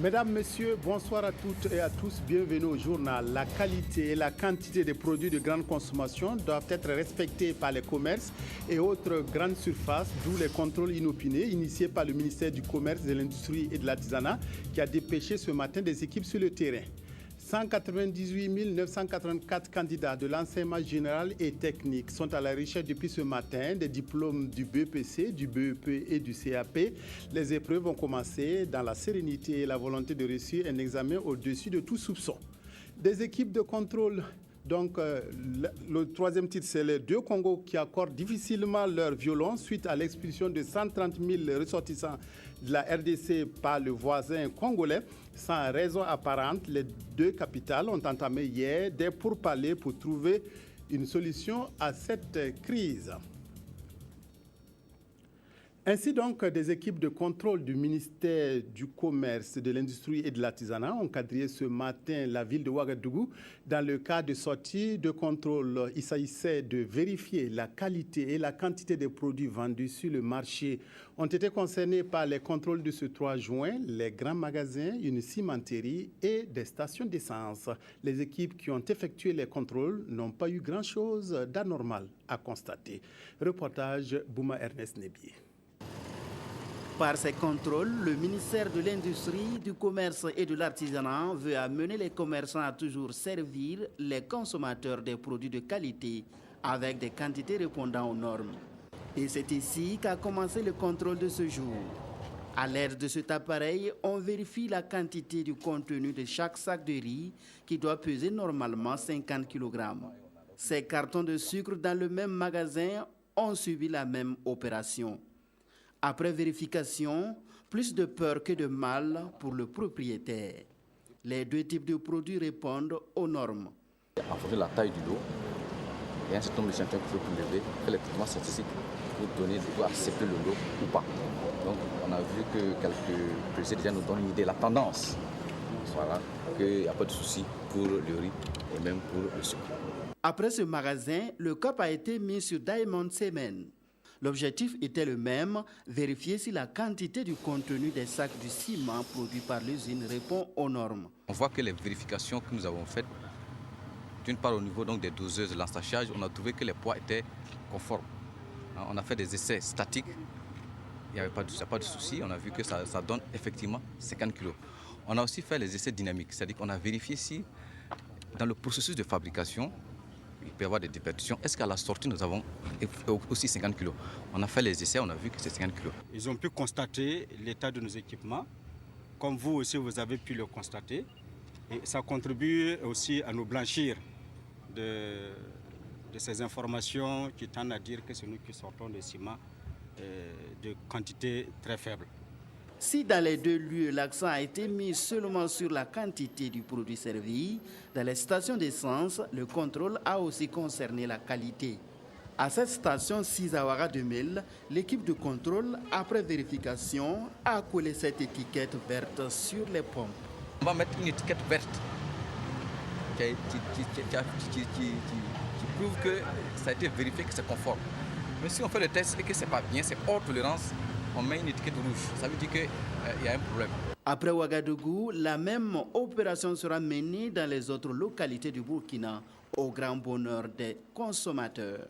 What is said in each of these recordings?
Mesdames, Messieurs, bonsoir à toutes et à tous. Bienvenue au journal. La qualité et la quantité des produits de grande consommation doivent être respectées par les commerces et autres grandes surfaces, d'où les contrôles inopinés initiés par le ministère du Commerce, de l'Industrie et de l'Artisanat qui a dépêché ce matin des équipes sur le terrain. 198 984 candidats de l'enseignement général et technique sont à la recherche depuis ce matin des diplômes du BEPC, du BEP et du CAP. Les épreuves ont commencé dans la sérénité et la volonté de réussir un examen au-dessus de tout soupçon. Des équipes de contrôle. Donc, le troisième titre, c'est les deux Congos qui accordent difficilement leur violon suite à l'expulsion de 130 000 ressortissants de la RDC par le voisin congolais. Sans raison apparente, les deux capitales ont entamé hier des pourparlers pour trouver une solution à cette crise. Ainsi donc, des équipes de contrôle du ministère du Commerce, de l'Industrie et de l'Artisanat ont quadrillé ce matin la ville de Ouagadougou dans le cadre de sortie de contrôle. Il s'agissait de vérifier la qualité et la quantité des produits vendus sur le marché. Ont été concernés par les contrôles de ce 3 juin les grands magasins, une cimenterie et des stations d'essence. Les équipes qui ont effectué les contrôles n'ont pas eu grand-chose d'anormal à constater. Reportage Bouma Ernest Nebié. Par ces contrôles, le ministère de l'Industrie, du Commerce et de l'Artisanat veut amener les commerçants à toujours servir les consommateurs des produits de qualité avec des quantités répondant aux normes. Et c'est ici qu'a commencé le contrôle de ce jour. À l'aide de cet appareil, on vérifie la quantité du contenu de chaque sac de riz qui doit peser normalement 50 kg. Ces cartons de sucre dans le même magasin ont subi la même opération. Après vérification, plus de peur que de mal pour le propriétaire. Les deux types de produits répondent aux normes. En fonction de la taille du lot, il y a un certain nombre d'échantillons qu'il faut prélever, faire les traitements statistiques pour accepter le lot ou pas. Donc on a vu que quelques précis déjà nous donnent une idée de la tendance. Voilà, qu'il n'y a pas de souci pour le riz et même pour le sucre. Après ce magasin, le cap a été mis sur Diamond Semen. L'objectif était le même, vérifier si la quantité du contenu des sacs de ciment produits par l'usine répond aux normes. On voit que les vérifications que nous avons faites, d'une part au niveau donc des doseuses de l'enstachage, on a trouvé que les poids étaient conformes. On a fait des essais statiques, il n'y avait pas de souci, on a vu que ça donne effectivement 50 kg. On a aussi fait les essais dynamiques, c'est-à-dire qu'on a vérifié si dans le processus de fabrication, il peut y avoir des déperditions. Est-ce qu'à la sortie, nous avons aussi 50 kg? On a fait les essais, on a vu que c'est 50 kg. Ils ont pu constater l'état de nos équipements, comme vous aussi, vous avez pu le constater. Et ça contribue aussi à nous blanchir de ces informations qui tendent à dire que c'est nous qui sortons des ciments de quantité très faible. Si dans les deux lieux, l'accent a été mis seulement sur la quantité du produit servi, dans les stations d'essence, le contrôle a aussi concerné la qualité. À cette station 6 Awara 2000, l'équipe de contrôle, après vérification, a collé cette étiquette verte sur les pompes. On va mettre une étiquette verte qui prouve que ça a été vérifié que c'est conforme. Mais si on fait le test et que ce n'est pas bien, c'est hors tolérance, on met une étiquette rouge. Ça veut dire qu'il y a un problème. Après Ouagadougou, la même opération sera menée dans les autres localités du Burkina, au grand bonheur des consommateurs.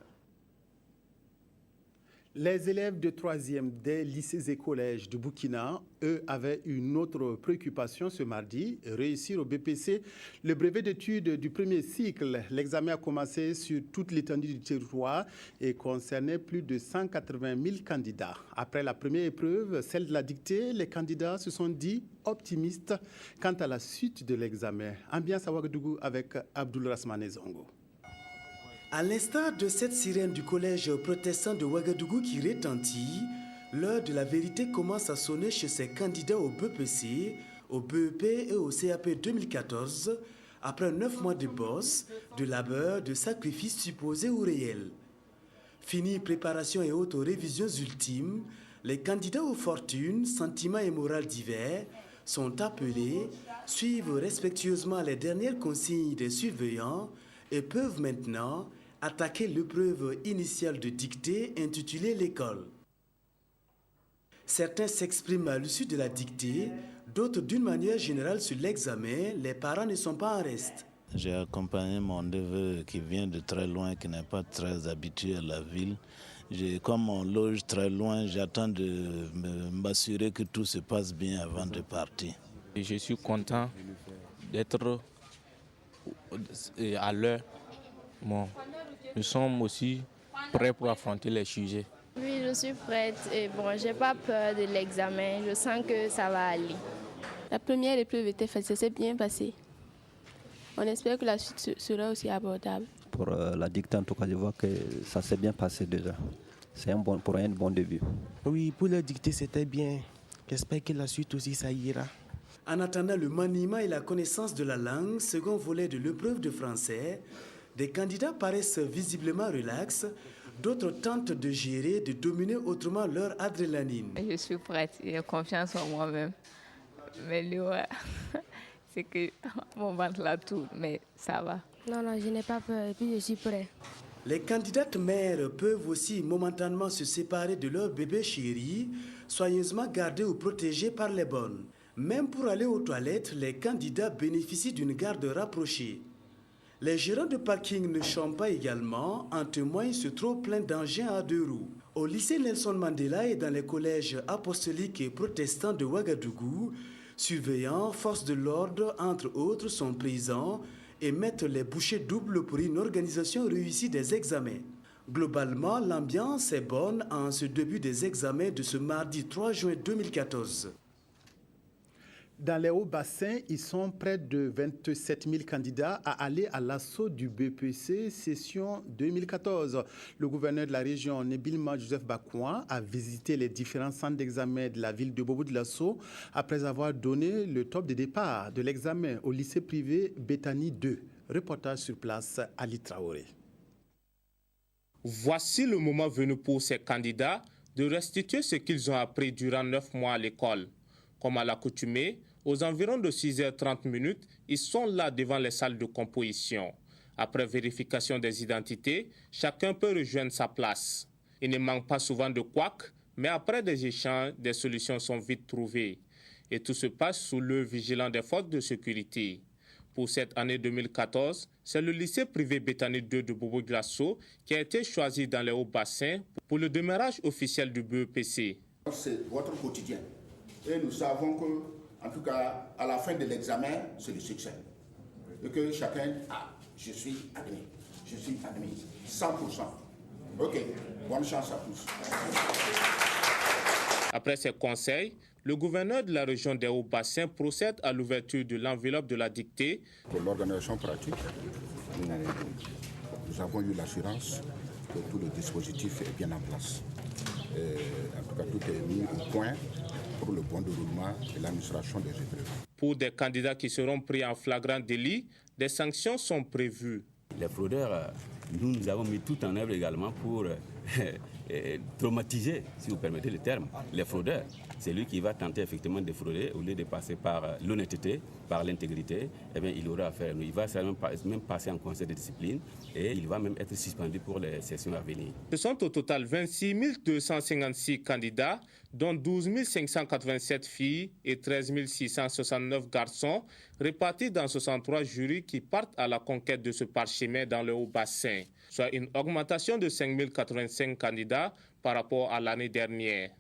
Les élèves de 3e des lycées et collèges du Burkina, eux, avaient une autre préoccupation ce mardi, réussir au BPC le brevet d'études du premier cycle. L'examen a commencé sur toute l'étendue du territoire et concernait plus de 180 000 candidats. Après la première épreuve, celle de la dictée, les candidats se sont dit optimistes quant à la suite de l'examen. Ambiance à Ouagadougou avec Abdoul Rasmane Zongo. À l'instar de cette sirène du collège protestant de Ouagadougou qui retentit, l'heure de la vérité commence à sonner chez ces candidats au BEPC, au BEP et au CAP 2014, après 9 mois de bosse, de labeur, de sacrifices supposés ou réels. Fini préparation et autres révisions ultimes, les candidats aux fortunes, sentiments et morales divers sont appelés, suivent respectueusement les dernières consignes des surveillants et peuvent maintenant attaquer l'épreuve initiale de dictée intitulée l'école. Certains s'expriment à l'issue de la dictée, d'autres d'une manière générale sur l'examen, les parents ne sont pas en reste. J'ai accompagné mon neveu qui vient de très loin, qui n'est pas très habitué à la ville. Comme on loge très loin, j'attends de m'assurer que tout se passe bien avant de partir. Et je suis content d'être à l'heure. Bon, nous sommes aussi prêts pour affronter les sujets. Oui, je suis prête et bon, j'ai pas peur de l'examen. Je sens que ça va aller. La première épreuve était facile, ça s'est bien passé. On espère que la suite sera aussi abordable. Pour la dictée, en tout cas, je vois que ça s'est bien passé déjà. C'est pour un bon début. Oui, pour la dictée, c'était bien. J'espère que la suite aussi, ça ira. En attendant le maniement et la connaissance de la langue, second volet de l'épreuve de français, des candidats paraissent visiblement relax, d'autres tentent de gérer, de dominer autrement leur adrénaline. Je suis prête, j'ai confiance en moi-même. Mais c'est que mon ventre là tout, mais ça va. Non, je n'ai pas peur et puis je suis prêt. Les candidates mères peuvent aussi momentanément se séparer de leur bébé chéri, soigneusement gardé ou protégé par les bonnes. Même pour aller aux toilettes, les candidats bénéficient d'une garde rapprochée. Les gérants de parking ne chantent pas également, en témoigne ce trop plein d'engins à deux roues. Au lycée Nelson Mandela et dans les collèges apostoliques et protestants de Ouagadougou, surveillants, forces de l'ordre, entre autres, sont présents et mettent les bouchées doubles pour une organisation réussie des examens. Globalement, l'ambiance est bonne en ce début des examens de ce mardi 3 juin 2014. Dans les hauts bassins, ils sont près de 27 000 candidats à aller à l'assaut du BPC session 2014. Le gouverneur de la région, Nebilma Joseph Bakouan, a visité les différents centres d'examen de la ville de Bobo-Dioulasso après avoir donné le top de départ de l'examen au lycée privé Béthanie 2. Reportage sur place, Ali Traoré. Voici le moment venu pour ces candidats de restituer ce qu'ils ont appris durant 9 mois à l'école. Comme à l'accoutumée, aux environs de 6h30, ils sont là devant les salles de composition. Après vérification des identités, chacun peut rejoindre sa place. Il ne manque pas souvent de couacs, mais après des échanges, des solutions sont vite trouvées. Et tout se passe sous l'œil vigilant des forces de sécurité. Pour cette année 2014, c'est le lycée privé Béthanie 2 de Bobo-Dioulasso qui a été choisi dans les hauts bassins pour le démarrage officiel du BEPC. C'est votre quotidien. Et nous savons que, en tout cas, à la fin de l'examen, c'est le succès. Et que chacun, je suis admis, 100%. Ok, bonne chance à tous. Après ces conseils, le gouverneur de la région des Hauts-Bassins procède à l'ouverture de l'enveloppe de la dictée. Pour l'organisation pratique, nous avons eu l'assurance que tout le dispositif est bien en place. En tout cas, tout est mis au point pour le bon déroulement et l'administration des épreuves. Pour des candidats qui seront pris en flagrant délit, des sanctions sont prévues. Les fraudeurs, nous avons mis tout en œuvre également pour traumatiser, si vous permettez le terme, les fraudeurs. C'est lui qui va tenter effectivement de frauder au lieu de passer par l'honnêteté, par l'intégrité. Eh bien, il aura affaire à nous. Il va même passer en conseil de discipline et il va même être suspendu pour les sessions à venir. Ce sont au total 26 256 candidats, dont 12 587 filles et 13 669 garçons, répartis dans 63 jurys qui partent à la conquête de ce parchemin dans le Haut-Bassin, soit une augmentation de 5 085 candidats par rapport à l'année dernière.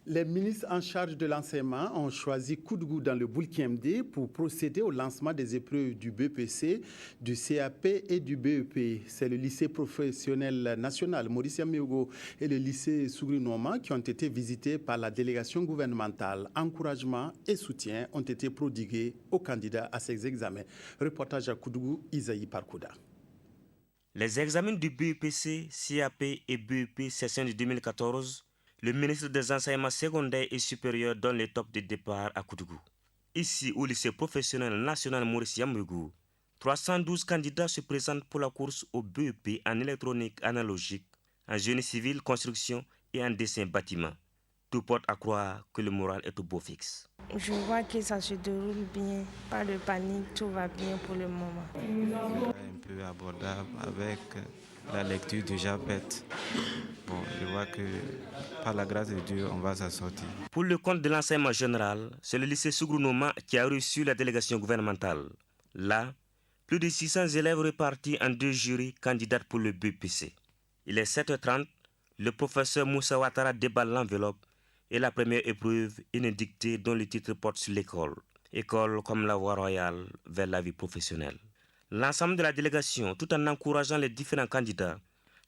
Les ministres en charge de l'enseignement ont choisi Koudougou dans le Boulkiemde pour procéder au lancement des épreuves du BPC, du CAP et du BEP. C'est le lycée professionnel national Maurice Yaméogo et le lycée Sougri-Norma qui ont été visités par la délégation gouvernementale. Encouragement et soutien ont été prodigués aux candidats à ces examens. Reportage à Koudougou, Isaïe Parkouda. Les examens du BEPC, CAP et BEP session de 2014, le ministre des enseignements secondaires et supérieurs donne le top de départ à Koudougou. Ici, au lycée professionnel national Maurice Yaméogo, 312 candidats se présentent pour la course au BEP en électronique analogique, en génie civil, construction et en dessin bâtiment. Tout porte à croire que le moral est au beau fixe. Je vois que ça se déroule bien, pas de panique, tout va bien pour le moment. peu abordable avec la lecture déjà faite. Bon, je vois que par la grâce de Dieu, on va s'en sortir. Pour le compte de l'enseignement général, c'est le lycée Sougrounoma qui a reçu la délégation gouvernementale. Là, plus de 600 élèves répartis en 2 jurys candidates pour le BPC. Il est 7h30, le professeur Moussa Ouattara déballe l'enveloppe et la première épreuve, une dictée dont le titre porte sur l'école. École comme la voie royale vers la vie professionnelle. L'ensemble de la délégation, tout en encourageant les différents candidats,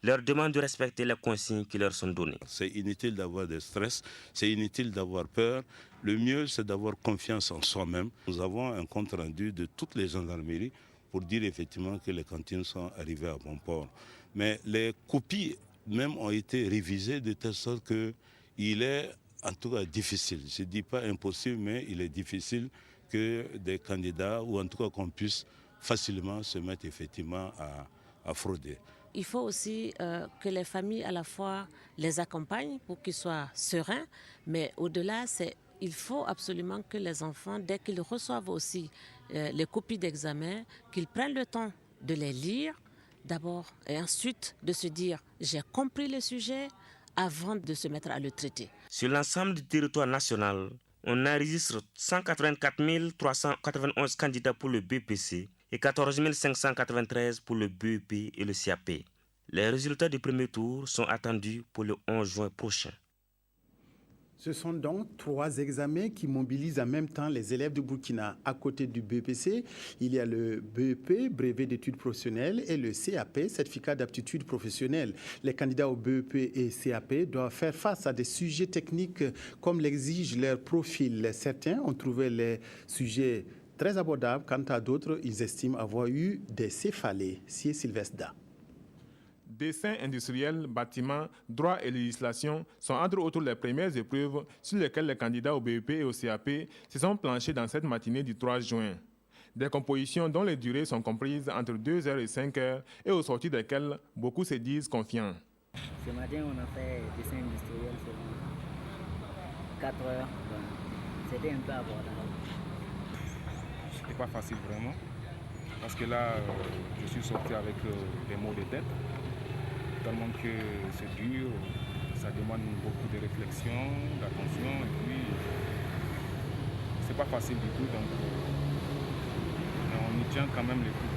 leur demande de respecter les consignes qui leur sont données. C'est inutile d'avoir de stress, c'est inutile d'avoir peur. Le mieux, c'est d'avoir confiance en soi-même. Nous avons un compte rendu de toutes les gendarmeries pour dire effectivement que les cantines sont arrivées à bon port. Mais les copies même ont été révisées de telle sorte qu'il est en tout cas difficile. Je ne dis pas impossible, mais il est difficile que des candidats, ou en tout cas qu'on puisse facilement se mettre effectivement à frauder. Il faut aussi que les familles à la fois les accompagnent pour qu'ils soient sereins, mais au-delà, il faut absolument que les enfants, dès qu'ils reçoivent aussi les copies d'examen, qu'ils prennent le temps de les lire d'abord et ensuite de se dire « j'ai compris le sujet » avant de se mettre à le traiter. Sur l'ensemble du territoire national, on enregistre 184 391 candidats pour le BPC et 14 593 pour le BEP et le CAP. Les résultats du premier tour sont attendus pour le 11 juin prochain. Ce sont donc 3 examens qui mobilisent en même temps les élèves du Burkina. À côté du BEPC, il y a le BEP, brevet d'études professionnelles, et le CAP, certificat d'aptitude professionnelle. Les candidats au BEP et CAP doivent faire face à des sujets techniques comme l'exige leur profil. Certains ont trouvé les sujets très abordables, quant à d'autres, ils estiment avoir eu des céphalées. C'est Sylvestre Da. Dessin industriel, bâtiment, droit et législation sont entre autres les premières épreuves sur lesquelles les candidats au BEP et au CAP se sont planchés dans cette matinée du 3 juin. Des compositions dont les durées sont comprises entre 2h et 5h et au sortir desquelles beaucoup se disent confiants. Ce matin, on a fait dessin industriel sur 4 heures. C'était un peu abordable. C'était pas facile vraiment, parce que là, je suis sorti avec des mots de tête. Tellement que c'est dur, ça demande beaucoup de réflexion, d'attention, et puis c'est pas facile du tout, donc on y tient quand même les coups.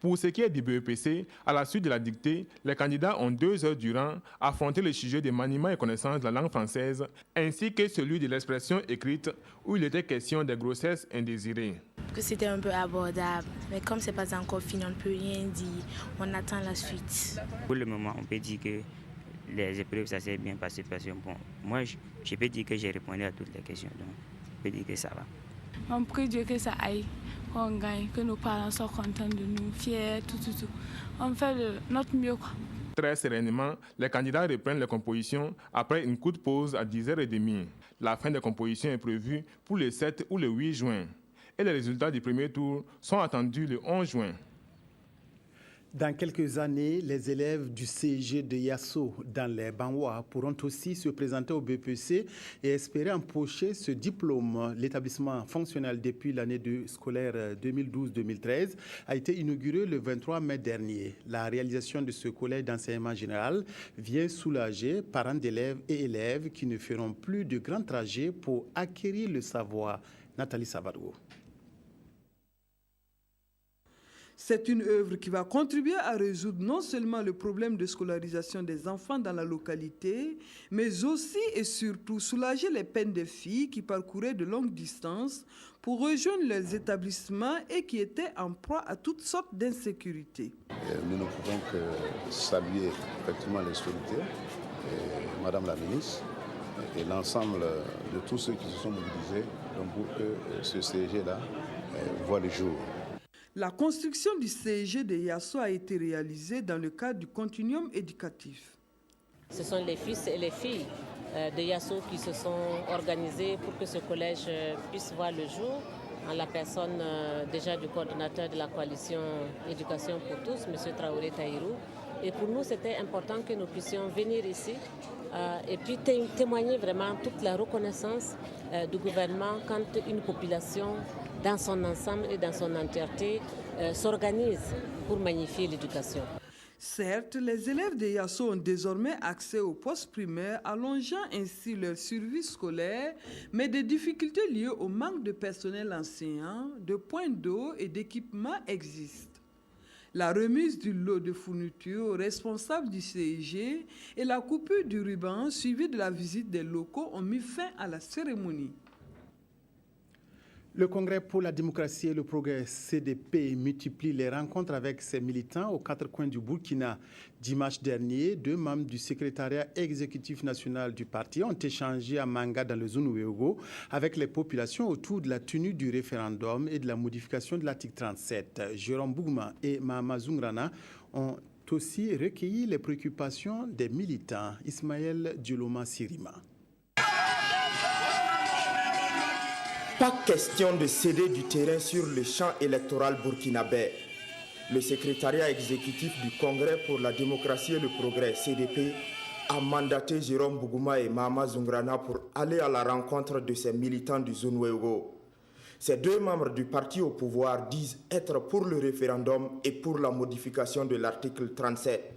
Pour ce qui est du BEPC, à la suite de la dictée, les candidats ont 2 heures durant affronté le sujet des maniements et connaissances de la langue française, ainsi que celui de l'expression écrite, où il était question des grossesses indésirées. Que c'était un peu abordable, mais comme c'est pas encore fini, on ne peut rien dire. On attend la suite. Pour le moment, on peut dire que les épreuves, ça s'est bien passé parce que bon, moi, je peux dire que j'ai répondu à toutes les questions, donc je peux dire que ça va. On prie Dieu que ça aille, qu'on gagne, que nos parents soient contents de nous, fiers, tout. On fait notre mieux, quoi. Très sereinement, les candidats reprennent les compositions après une courte pause à 10h30. La fin des compositions est prévue pour le 7 ou le 8 juin. Et les résultats du premier tour sont attendus le 11 juin. Dans quelques années, les élèves du CEG de Yasso dans les Banwa pourront aussi se présenter au BPC et espérer empocher ce diplôme. L'établissement fonctionnel depuis l'année scolaire 2012-2013 a été inauguré le 23 mai dernier. La réalisation de ce collège d'enseignement général vient soulager parents d'élèves et élèves qui ne feront plus de grands trajets pour acquérir le savoir. Nathalie Savadou. C'est une œuvre qui va contribuer à résoudre non seulement le problème de scolarisation des enfants dans la localité, mais aussi et surtout soulager les peines des filles qui parcouraient de longues distances pour rejoindre les établissements et qui étaient en proie à toutes sortes d'insécurités. Nous ne pouvons que saluer effectivement les autorités, Madame la ministre, et l'ensemble de tous ceux qui se sont mobilisés pour que ce CEG-là voit le jour. La construction du CEG de Yasso a été réalisée dans le cadre du continuum éducatif. Ce sont les fils et les filles de Yasso qui se sont organisés pour que ce collège puisse voir le jour, en la personne déjà du coordonnateur de la coalition Éducation pour tous, M. Traoré Tahirou. Et pour nous, c'était important que nous puissions venir ici et puis témoigner vraiment toute la reconnaissance du gouvernement quand une population dans son ensemble et dans son entièreté s'organisent pour magnifier l'éducation. Certes, les élèves de Yasso ont désormais accès aux postes primaires, allongeant ainsi leur survie scolaire, mais des difficultés liées au manque de personnel enseignant, de points d'eau et d'équipements existent. La remise du lot de fournitures aux responsables du CIG et la coupure du ruban suivie de la visite des locaux ont mis fin à la cérémonie. Le Congrès pour la démocratie et le progrès CDP multiplie les rencontres avec ses militants aux quatre coins du Burkina. Dimanche dernier, 2 membres du secrétariat exécutif national du parti ont échangé à Manga dans le Zunouéogo avec les populations autour de la tenue du référendum et de la modification de l'article 37. Jérôme Bougma et Mahama Zungrana ont aussi recueilli les préoccupations des militants. Ismaël Dioloma Sirima. Pas question de céder du terrain sur le champ électoral burkinabé. Le secrétariat exécutif du Congrès pour la démocratie et le progrès, CDP, a mandaté Jérôme Bougouma et Mahama Zungrana pour aller à la rencontre de ces militants du Zunouéogo. Ces 2 membres du parti au pouvoir disent être pour le référendum et pour la modification de l'article 37.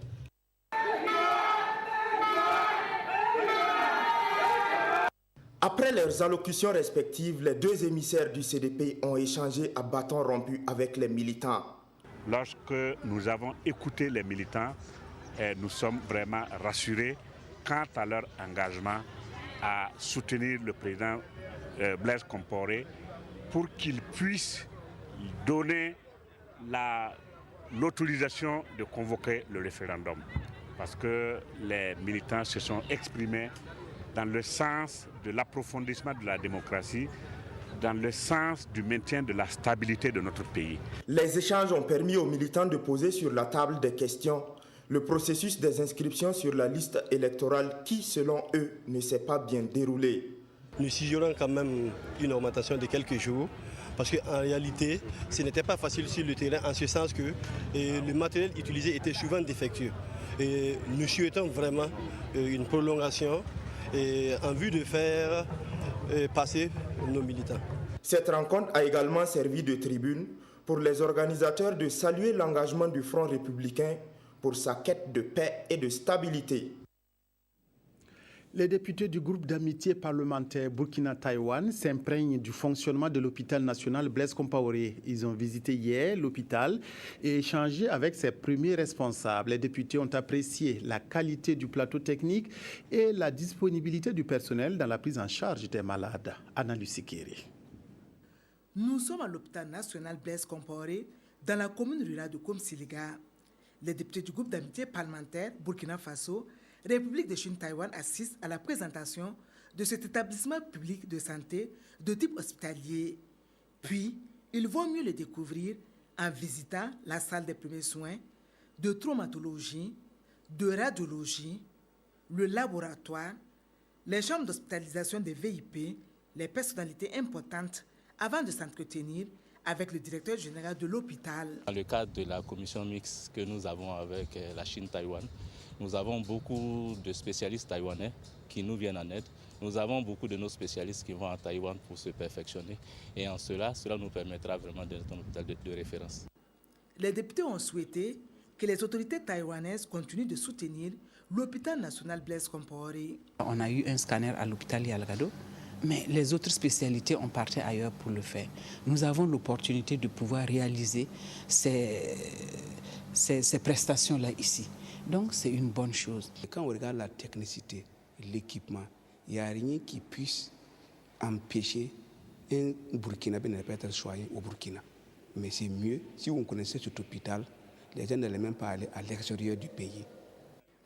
Après leurs allocutions respectives, les 2 émissaires du CDP ont échangé à bâton rompu avec les militants. Lorsque nous avons écouté les militants, nous sommes vraiment rassurés quant à leur engagement à soutenir le président Blaise Compaoré pour qu'il puisse donner l'autorisation de convoquer le référendum. Parce que les militants se sont exprimés dans le sens de l'approfondissement de la démocratie, dans le sens du maintien de la stabilité de notre pays. Les échanges ont permis aux militants de poser sur la table des questions. Le processus des inscriptions sur la liste électorale qui, selon eux, ne s'est pas bien déroulé. Nous suggérons quand même une augmentation de quelques jours, parce qu'en réalité, ce n'était pas facile sur le terrain, en ce sens que le matériel utilisé était souvent défectueux. Et nous souhaitons vraiment une prolongation en vue de faire passer nos militants. Cette rencontre a également servi de tribune pour les organisateurs de saluer l'engagement du Front républicain pour sa quête de paix et de stabilité. Les députés du groupe d'amitié parlementaire Burkina-Taïwan s'imprègnent du fonctionnement de l'hôpital national Blaise Compaoré. Ils ont visité hier l'hôpital et échangé avec ses premiers responsables. Les députés ont apprécié la qualité du plateau technique et la disponibilité du personnel dans la prise en charge des malades. Anna Lusikiri. Nous sommes à l'hôpital national Blaise Compaoré dans la commune rurale de Komsiliga. Les députés du groupe d'amitié parlementaire Burkina Faso République de Chine-Taïwan assiste à la présentation de cet établissement public de santé de type hospitalier. Puis, ils vont mieux le découvrir en visitant la salle des premiers soins, de traumatologie, de radiologie, le laboratoire, les chambres d'hospitalisation des VIP, les personnalités importantes avant de s'entretenir avec le directeur général de l'hôpital. Dans le cadre de la commission mixte que nous avons avec la Chine-Taïwan, nous avons beaucoup de spécialistes taïwanais qui nous viennent en aide. Nous avons beaucoup de nos spécialistes qui vont à Taïwan pour se perfectionner. Et en cela nous permettra vraiment d'être un hôpital de référence. Les députés ont souhaité que les autorités taïwanaises continuent de soutenir l'hôpital national Blaise Compaoré. On a eu un scanner à l'hôpital Yalgado, mais les autres spécialités ont parti ailleurs pour le faire. Nous avons l'opportunité de pouvoir réaliser ces prestations-là ici. Donc c'est une bonne chose. Quand on regarde la technicité, l'équipement, il n'y a rien qui puisse empêcher un Burkinabé de ne pas être soigné au Burkina. Mais c'est mieux, si on connaissait cet hôpital, les gens n'allaient même pas aller à l'extérieur du pays.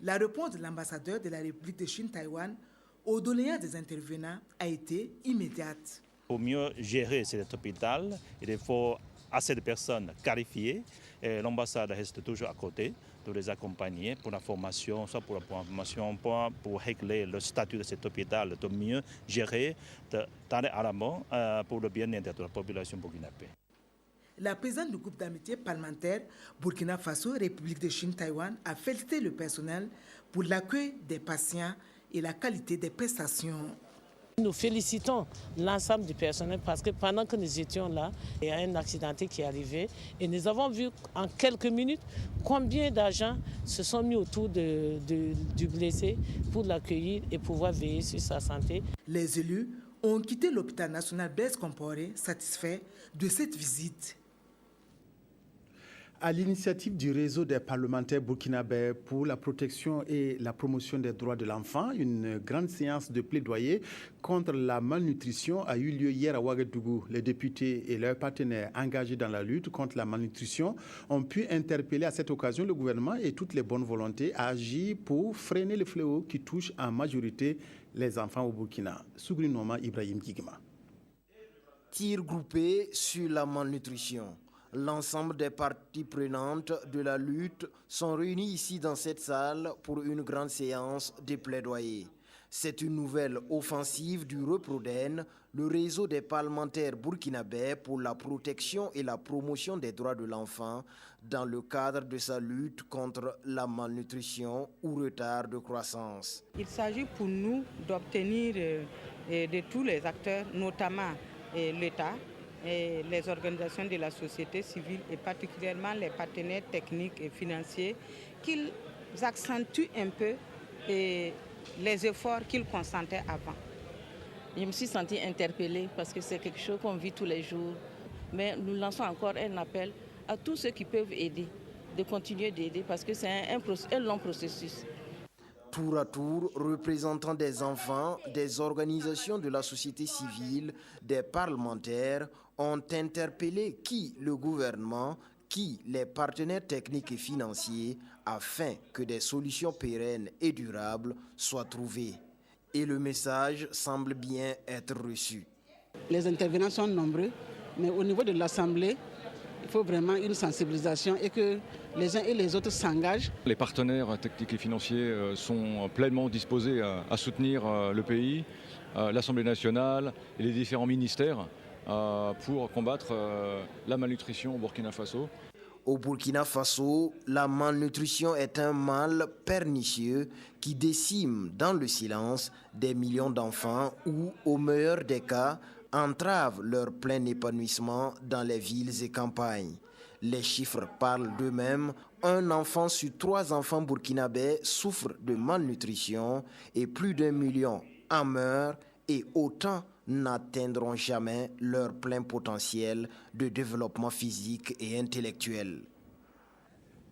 La réponse de l'ambassadeur de la République de Chine-Taïwan aux doléances des intervenants a été immédiate. Pour mieux gérer cet hôpital, il faut assez de personnes qualifiées. L'ambassade reste toujours à côté de les accompagner pour la formation, soit pour la formation, pour régler le statut de cet hôpital, de mieux gérer, d'aller à l'amont pour le bien-être de la population burkinabé. La présidente du groupe d'amitié parlementaire Burkina Faso, République de Chine-Taïwan, a félicité le personnel pour l'accueil des patients et la qualité des prestations. Nous félicitons l'ensemble du personnel parce que pendant que nous étions là, il y a un accidenté qui est arrivé et nous avons vu en quelques minutes combien d'agents se sont mis autour du blessé pour l'accueillir et pouvoir veiller sur sa santé. Les élus ont quitté l'hôpital national Blaise Compaoré satisfaits de cette visite. À l'initiative du réseau des parlementaires burkinabés pour la protection et la promotion des droits de l'enfant, une grande séance de plaidoyer contre la malnutrition a eu lieu hier à Ouagadougou. Les députés et leurs partenaires engagés dans la lutte contre la malnutrition ont pu interpeller à cette occasion le gouvernement et toutes les bonnes volontés à agir pour freiner le fléau qui touche en majorité les enfants au Burkina. Sougri Noma Ibrahim Kigma. Tir groupé sur la malnutrition. L'ensemble des parties prenantes de la lutte sont réunies ici dans cette salle pour une grande séance de plaidoyer. C'est une nouvelle offensive du REPRODEN, le réseau des parlementaires burkinabés pour la protection et la promotion des droits de l'enfant dans le cadre de sa lutte contre la malnutrition ou retard de croissance. Il s'agit pour nous d'obtenir de tous les acteurs, notamment l'État, et les organisations de la société civile et particulièrement les partenaires techniques et financiers, qu'ils accentuent un peu les efforts qu'ils consentaient avant. Je me suis sentie interpellée parce que c'est quelque chose qu'on vit tous les jours. Mais nous lançons encore un appel à tous ceux qui peuvent aider, de continuer d'aider parce que c'est un long processus. Tour à tour, représentants des enfants, des organisations de la société civile, des parlementaires ont interpellé le gouvernement, les partenaires techniques et financiers, afin que des solutions pérennes et durables soient trouvées. Et le message semble bien être reçu. Les intervenants sont nombreux, mais au niveau de l'Assemblée, il faut vraiment une sensibilisation et que les uns et les autres s'engagent. Les partenaires techniques et financiers sont pleinement disposés à soutenir le pays, l'Assemblée nationale et les différents ministères pour combattre la malnutrition au Burkina Faso. Au Burkina Faso, la malnutrition est un mal pernicieux qui décime dans le silence des millions d'enfants ou, au meilleur des cas, entrave leur plein épanouissement dans les villes et campagnes. Les chiffres parlent d'eux-mêmes. Un enfant sur 3 enfants burkinabés souffre de malnutrition et plus d'1 million en meurent et autant n'atteindront jamais leur plein potentiel de développement physique et intellectuel.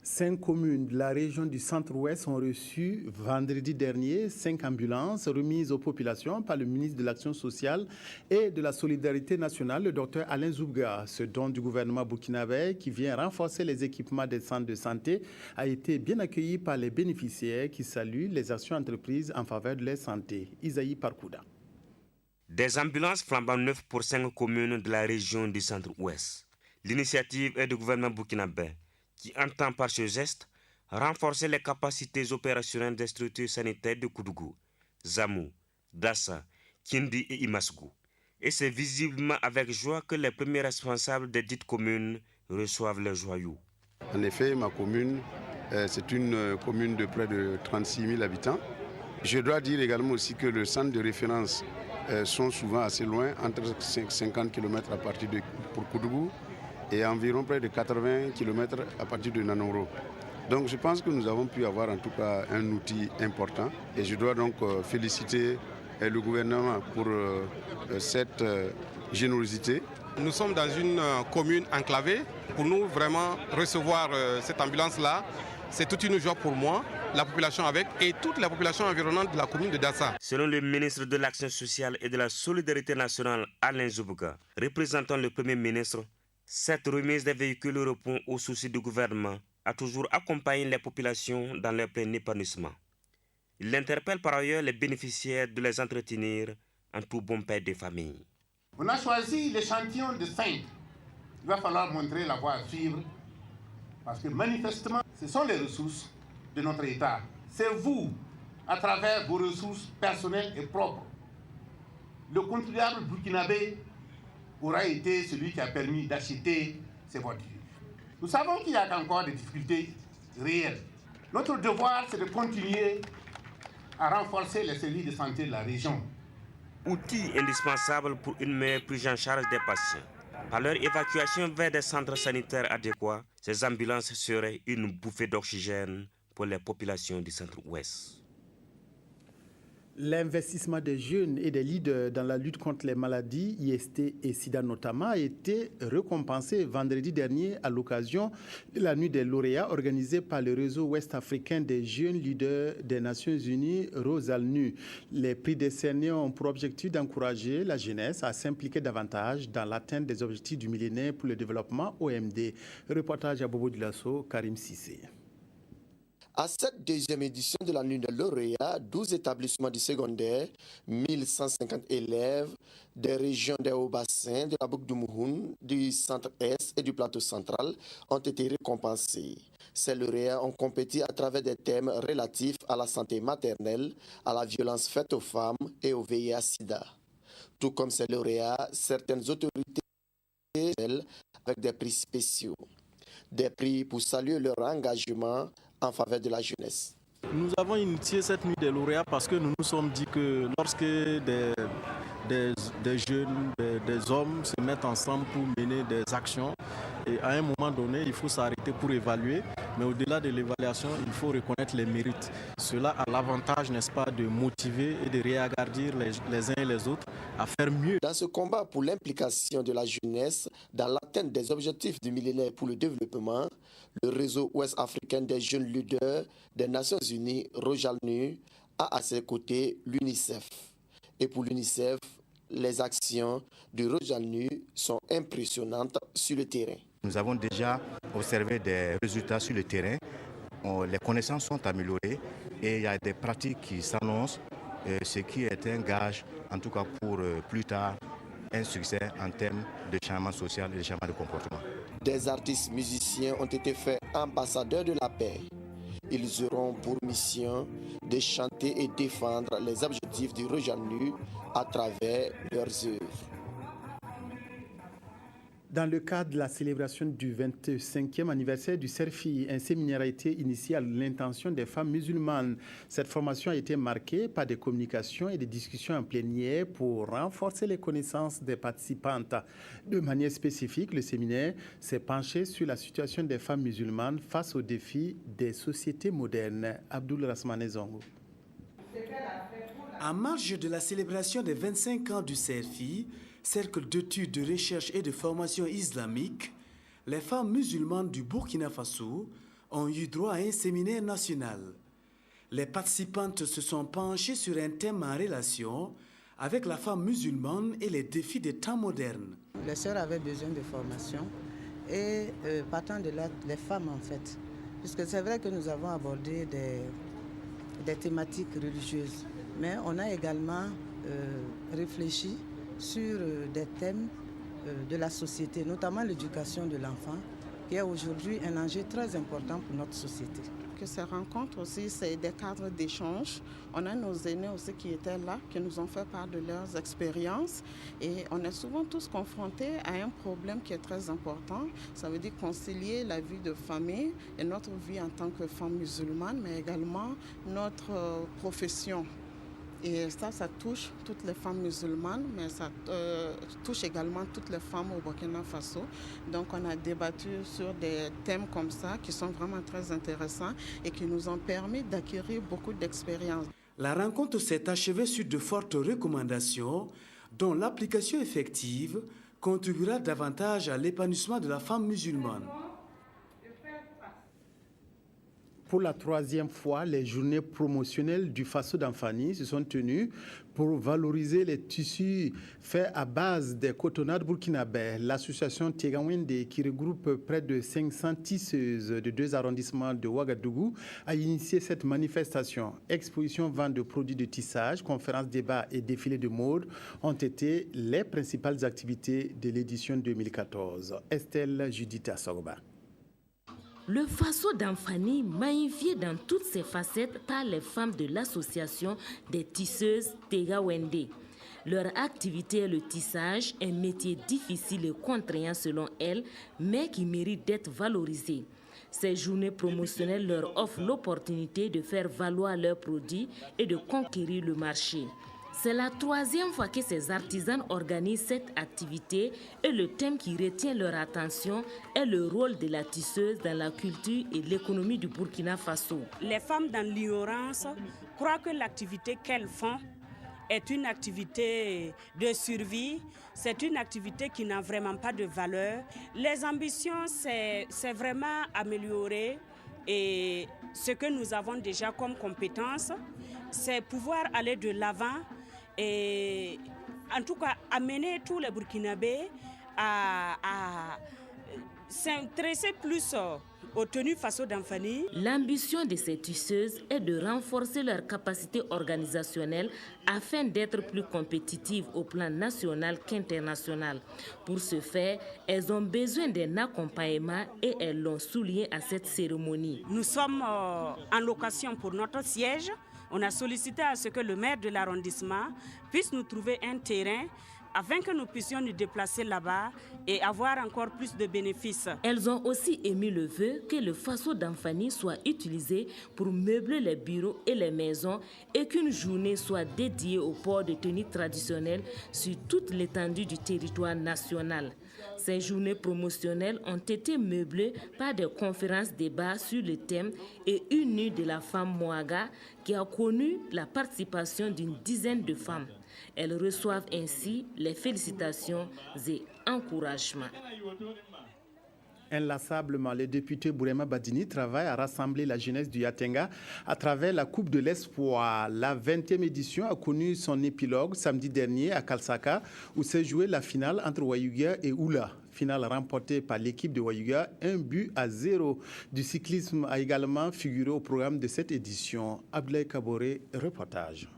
5 communes de la région du Centre-Ouest ont reçu vendredi dernier 5 ambulances remises aux populations par le ministre de l'Action sociale et de la Solidarité nationale, le docteur Alain Zoubga. Ce don du gouvernement burkinabé qui vient renforcer les équipements des centres de santé a été bien accueilli par les bénéficiaires qui saluent les actions entreprises en faveur de leur santé. Isaïe Parkouda. Des ambulances flambant neuves pour 5 communes de la région du Centre-Ouest. L'initiative est du gouvernement burkinabé qui entend par ce geste renforcer les capacités opérationnelles des structures sanitaires de Koudougou, Zamou, Dassa, Kindi et Imasgou. Et c'est visiblement avec joie que les premiers responsables des dites communes reçoivent leurs joyaux. En effet, ma commune, c'est une commune de près de 36 000 habitants. Je dois dire également aussi que le centre de référence sont souvent assez loin, entre 50 km à partir de pour Koudougou et environ près de 80 km à partir de Nanoro. Donc je pense que nous avons pu avoir en tout cas un outil important et je dois donc féliciter le gouvernement pour cette générosité. Nous sommes dans une commune enclavée. Pour nous, vraiment, recevoir cette ambulance-là, c'est toute une joie pour moi, la population avec et toute la population environnante de la commune de Dassa. Selon le ministre de l'Action sociale et de la Solidarité nationale, Alain Zoubga, représentant le Premier ministre, cette remise des véhicules répond aux soucis du gouvernement à toujours accompagner les populations dans leur plein épanouissement. Il interpelle par ailleurs les bénéficiaires de les entretenir en tout bon père de famille. On a choisi l'échantillon de 5. Il va falloir montrer la voie à suivre parce que manifestement, ce sont les ressources de notre État. C'est vous, à travers vos ressources personnelles et propres. Le contribuable burkinabé aura été celui qui a permis d'acheter ces voitures. Nous savons qu'il y a encore des difficultés réelles. Notre devoir, c'est de continuer à renforcer les services de santé de la région. outil indispensable pour une meilleure prise en charge des patients. Par leur évacuation vers des centres sanitaires adéquats, ces ambulances seraient une bouffée d'oxygène pour les populations du centre-ouest. L'investissement des jeunes et des leaders dans la lutte contre les maladies, IST et SIDA notamment, a été récompensé vendredi dernier à l'occasion de la nuit des lauréats organisée par le réseau ouest-africain des jeunes leaders des Nations Unies, ROSALNU. Les prix décernés ont pour objectif d'encourager la jeunesse à s'impliquer davantage dans l'atteinte des objectifs du millénaire pour le développement OMD. Reportage à Bobo Dulasso, Karim Sissé. À cette deuxième édition de la nuit des lauréats, 12 établissements du secondaire, 1150 élèves des régions des Hauts-Bassins, de la Boucle du Mouhoun, du centre-est et du plateau central ont été récompensés. Ces lauréats ont compéti à travers des thèmes relatifs à la santé maternelle, à la violence faite aux femmes et au VIH-Sida. Tout comme ces lauréats, certaines autorités avec des prix spéciaux. Des prix pour saluer leur engagement en faveur de la jeunesse. Nous avons initié cette nuit des lauréats parce que nous nous sommes dit que lorsque des jeunes, des hommes se mettent ensemble pour mener des actions, et à un moment donné, il faut s'arrêter pour évaluer, mais au-delà de l'évaluation, il faut reconnaître les mérites. Cela a l'avantage, n'est-ce pas, de motiver et de réagardir les uns et les autres à faire mieux. Dans ce combat pour l'implication de la jeunesse dans l'atteinte des objectifs du millénaire pour le développement, le réseau ouest-africain des jeunes leaders des Nations Unies, ROSALNU, a à ses côtés l'UNICEF. Et pour l'UNICEF, les actions du ROSALNU sont impressionnantes sur le terrain. Nous avons déjà observé des résultats sur le terrain. Les connaissances sont améliorées et il y a des pratiques qui s'annoncent, ce qui est un gage, en tout cas pour plus tard, un succès en termes de changement social et de changement de comportement. Des artistes musiciens ont été faits ambassadeurs de la paix. Ils auront pour mission de chanter et défendre les objectifs du ROSALNU à travers leurs œuvres. Dans le cadre de la célébration du 25e anniversaire du CERFI, un séminaire a été initié à l'intention des femmes musulmanes. Cette formation a été marquée par des communications et des discussions en plénière pour renforcer les connaissances des participantes. De manière spécifique, le séminaire s'est penché sur la situation des femmes musulmanes face aux défis des sociétés modernes. Abdoul Rasmane Zongo. En marge de la célébration des 25 ans du CERFI, Cercle d'études, de recherche et de formation islamique, les femmes musulmanes du Burkina Faso ont eu droit à un séminaire national. Les participantes se sont penchées sur un thème en relation avec la femme musulmane et les défis des temps modernes. Les sœurs avaient besoin de formation et partant de là, les femmes en fait. Puisque c'est vrai que nous avons abordé des thématiques religieuses, mais on a également réfléchi sur des thèmes de la société, notamment l'éducation de l'enfant, qui est aujourd'hui un enjeu très important pour notre société. Que ces rencontres aussi, c'est des cadres d'échange. On a nos aînés aussi qui étaient là, qui nous ont fait part de leurs expériences. Et on est souvent tous confrontés à un problème qui est très important. Ça veut dire concilier la vie de famille et notre vie en tant que femme musulmane, mais également notre profession. Et ça touche toutes les femmes musulmanes, mais ça touche également toutes les femmes au Burkina Faso. Donc on a débattu sur des thèmes comme ça qui sont vraiment très intéressants et qui nous ont permis d'acquérir beaucoup d'expérience. La rencontre s'est achevée sur de fortes recommandations dont l'application effective contribuera davantage à l'épanouissement de la femme musulmane. Pour la troisième fois, les journées promotionnelles du Faso d'Anfani se sont tenues pour valoriser les tissus faits à base des cotonnades burkinabè. L'association Tegawende, qui regroupe près de 500 tisseuses de 2 arrondissements de Ouagadougou, a initié cette manifestation. Exposition, vente de produits de tissage, conférences, débats et défilés de mode ont été les principales activités de l'édition 2014. Estelle Judith Sogba. Le Faso d'Anfani, magnifié dans toutes ses facettes par les femmes de l'association des tisseuses Tegawende. Leur activité est le tissage, un métier difficile et contraignant selon elles, mais qui mérite d'être valorisé. Ces journées promotionnelles leur offrent l'opportunité de faire valoir leurs produits et de conquérir le marché. C'est la 3e fois que ces artisans organisent cette activité et le thème qui retient leur attention est le rôle de la tisseuse dans la culture et l'économie du Burkina Faso. Les femmes dans l'ignorance croient que l'activité qu'elles font est une activité de survie, c'est une activité qui n'a vraiment pas de valeur. Les ambitions, c'est vraiment améliorer et ce que nous avons déjà comme compétence, c'est pouvoir aller de l'avant et en tout cas amener tous les Burkinabés à s'intéresser plus aux tenues faso d'Anfani. L'ambition de ces tisseuses est de renforcer leur capacité organisationnelle afin d'être plus compétitives au plan national qu'international. Pour ce faire, elles ont besoin d'un accompagnement et elles l'ont souligné à cette cérémonie. Nous sommes en location pour notre siège. On a sollicité à ce que le maire de l'arrondissement puisse nous trouver un terrain afin que nous puissions nous déplacer là-bas et avoir encore plus de bénéfices. Elles ont aussi émis le vœu que le faso d'Anfani soit utilisé pour meubler les bureaux et les maisons et qu'une journée soit dédiée au port de tenues traditionnelles sur toute l'étendue du territoire national. Ces journées promotionnelles ont été meublées par des conférences-débats sur le thème et une nuit de la femme Mouaga qui a connu la participation d'une dizaine de femmes. Elles reçoivent ainsi les félicitations et encouragements. Inlassablement, le député Bourema Badini travaille à rassembler la jeunesse du Yatenga à travers la Coupe de l'Espoir. La 20e édition a connu son épilogue samedi dernier à Kalsaka, où s'est jouée la finale entre Wayugia et Oula. Finale remportée par l'équipe de Wayugia, 1-0. Du cyclisme a également figuré au programme de cette édition. Abdoulaye Kaboré, reportage.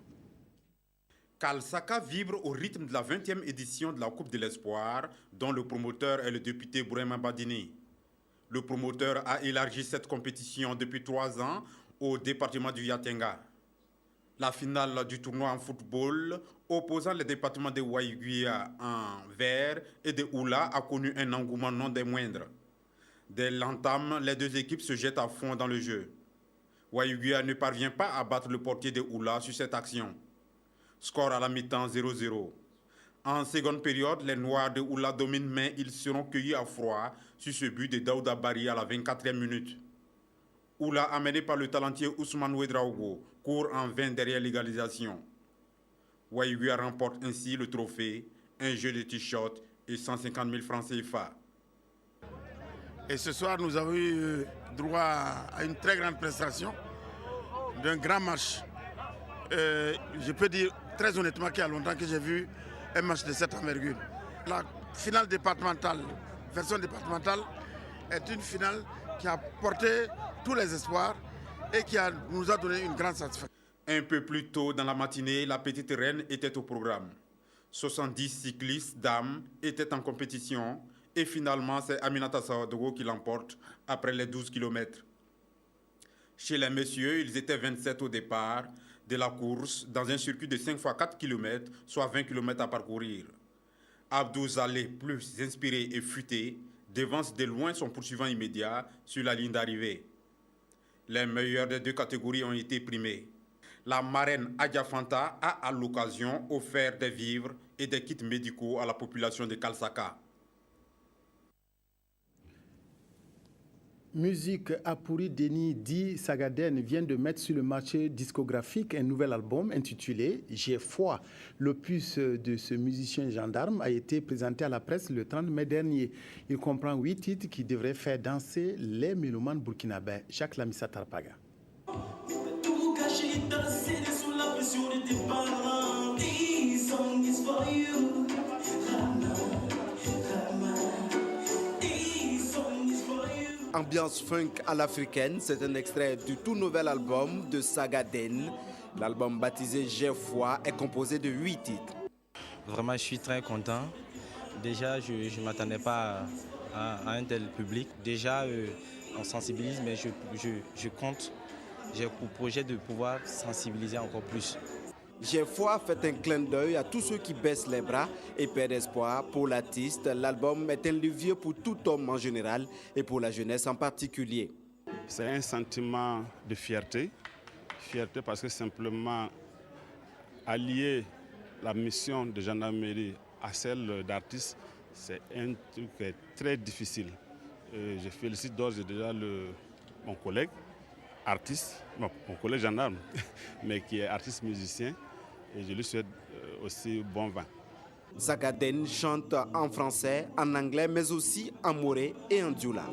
Kalsaka vibre au rythme de la 20e édition de la Coupe de l'Espoir, dont le promoteur est le député Bourema Badini. Le promoteur a élargi cette compétition depuis 3 ans au département du Yatenga. La finale du tournoi en football, opposant les départements de Wayugia en vert et de Oula, a connu un engouement non des moindres. Dès l'entame, les deux équipes se jettent à fond dans le jeu. Wayugia ne parvient pas à battre le portier de Oula sur cette action. Score à la mi-temps 0-0. En seconde période, les Noirs de Oula dominent, mais ils seront cueillis à froid sur ce but de Daouda Bari à la 24e minute. Oula, amené par le talentueux Ousmane Ouedraogo, court en vain derrière l'égalisation. Wayugia remporte ainsi le trophée, un jeu de t-shirt et 150 000 francs CFA. Et ce soir, nous avons eu droit à une très grande prestation, d'un grand match. Je peux dire très honnêtement qu'il y a longtemps que j'ai vu un match de cette envergure. La finale départementale, version départementale, est une finale qui a porté tous les espoirs et qui nous a donné une grande satisfaction. Un peu plus tôt dans la matinée, la petite reine était au programme. 70 cyclistes dames étaient en compétition et finalement c'est Aminata Sawadogo qui l'emporte après les 12 km. Chez les messieurs, ils étaient 27 au départ de la course dans un circuit de 5 x 4 km, soit 20 km à parcourir. Abdou Zaleh, plus inspiré et futé, devance de loin son poursuivant immédiat sur la ligne d'arrivée. Les meilleurs des deux catégories ont été primés. La marraine Adja Fanta a à l'occasion offert des vivres et des kits médicaux à la population de Kalsaka. Musique Apuri Deni Di Sagaden vient de mettre sur le marché discographique un nouvel album intitulé J'ai foi. L'opus de ce musicien gendarme a été présenté à la presse le 30 mai dernier. Il comprend 8 titres qui devraient faire danser les mélomanes burkinabés. Jacques Lamissa Tarpaga. Ambiance funk à l'africaine, c'est un extrait du tout nouvel album de Sagaden. L'album baptisé J'ai foi est composé de 8 titres. Vraiment, je suis très content. Déjà, je ne m'attendais pas à un tel public. Déjà, on sensibilise, mais je compte, j'ai pour projet de pouvoir sensibiliser encore plus. J'ai foi fait un clin d'œil à tous ceux qui baissent les bras et perdent espoir. Pour l'artiste, l'album est un levier pour tout homme en général et pour la jeunesse en particulier. C'est un sentiment de fierté. Fierté parce que simplement allier la mission de gendarmerie à celle d'artiste, c'est un truc très difficile. Je félicite d'ores et déjà mon collègue artiste, non, mon collègue gendarme, mais qui est artiste musicien, et je lui souhaite aussi bon vent. Zagaden chante en français, en anglais, mais aussi en moré et en dioula.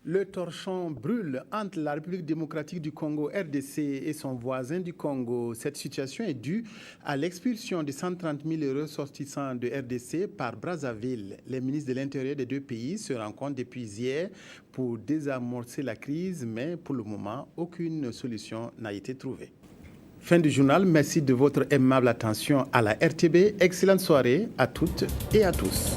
Le torchon brûle entre la République démocratique du Congo, RDC, et son voisin du Congo. Cette situation est due à l'expulsion de 130 000 ressortissants de RDC par Brazzaville. Les ministres de l'Intérieur des deux pays se rencontrent depuis hier pour désamorcer la crise, mais pour le moment, aucune solution n'a été trouvée. Fin du journal. Merci de votre aimable attention à la RTB. Excellente soirée à toutes et à tous.